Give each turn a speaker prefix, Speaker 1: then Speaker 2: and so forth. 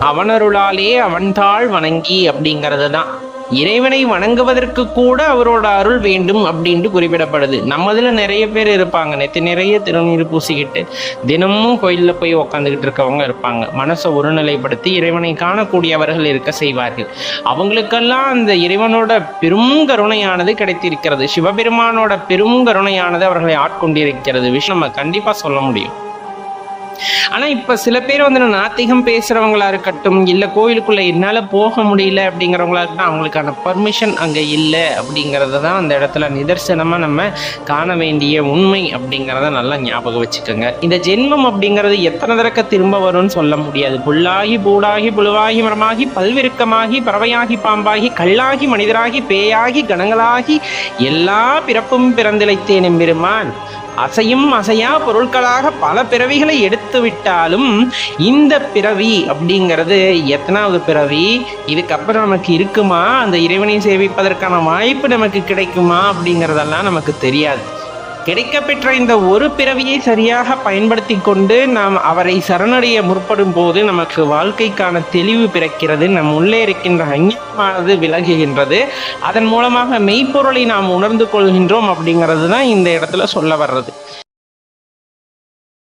Speaker 1: அவனருளாலே அவன்தாள் வணங்கி அப்படிங்கிறது தான். இறைவனை வணங்குவதற்கு கூட அவரோட அருள் வேண்டும் அப்படின்ட்டு குறிப்பிடப்படுது. நம்மதுல நிறைய பேர் இருப்பாங்க, நேற்று நிறைய திருநீர் பூசிக்கிட்டு தினமும் கோயிலில் போய் உக்காந்துக்கிட்டு இருக்கவங்க இருப்பாங்க. மனசை ஒருநிலைப்படுத்தி இறைவனை காணக்கூடியவர்கள் இருக்க செய்வார்கள். அவங்களுக்கெல்லாம் அந்த இறைவனோட பெரும் கருணையானது கிடைத்திருக்கிறது. சிவபெருமானோட பெரும் கருணையானது அவர்களை ஆட்கொண்டிருக்கிறது. விஷயம் நம்ம கண்டிப்பா சொல்ல முடியும். ஆனா இப்ப சில பேர் நாத்திகம் பேசுறவங்களா இருக்கட்டும், இல்ல கோயிலுக்குள்ள என்னால போக முடியல அப்படிங்கிறவங்களா இருக்கட்டும், அவங்களுக்கான பர்மிஷன் அங்க இல்லை அப்படிங்கறத தான் அந்த இடத்துல நிதர்சனமா நம்ம காண வேண்டிய உண்மை அப்படிங்கிறத நல்லா ஞாபகம் வச்சுக்கோங்க. இந்த ஜென்மம் அப்படிங்கிறது எத்தனை தடக்க திரும்ப வரும்னு சொல்ல முடியாது. புல்லாகி பூடாகி புழுவாகி மரமாகி பல்விருக்கமாகி பறவையாகி பாம்பாகி கல்லாகி மனிதராகி பேயாகி கணங்களாகி எல்லா பிறப்பும் பிறந்திழைத்தேன் எம்பெருமான். அசையும் அசையா பொருட்களாக பல பிறவிகளை எடுத்து விட்டாலும் இந்த பிறவி அப்படிங்கிறது எத்தனாவது பிறவி, இதுக்கப்புறம் நமக்கு இருக்குமா, அந்த இறைவனை சேவிப்பதற்கான வாய்ப்பு நமக்கு கிடைக்குமா அப்படிங்கிறதெல்லாம் நமக்கு தெரியாது. கிடைக்கப்பெற்ற இந்த ஒரு பிறவியை சரியாக பயன்படுத்தி கொண்டு நாம் அவரை சரணடைய முற்படும் போது நமக்கு வாழ்க்கைக்கான தெளிவு பிறக்கிறது. நம் உள்ளே இருக்கின்ற அஞ்ஞானமானது விலகுகின்றது. அதன் மூலமாக மெய்ப்பொருளை நாம் உணர்ந்து கொள்கின்றோம் அப்படிங்கிறது தான் இந்த இடத்துல சொல்ல வர்றது.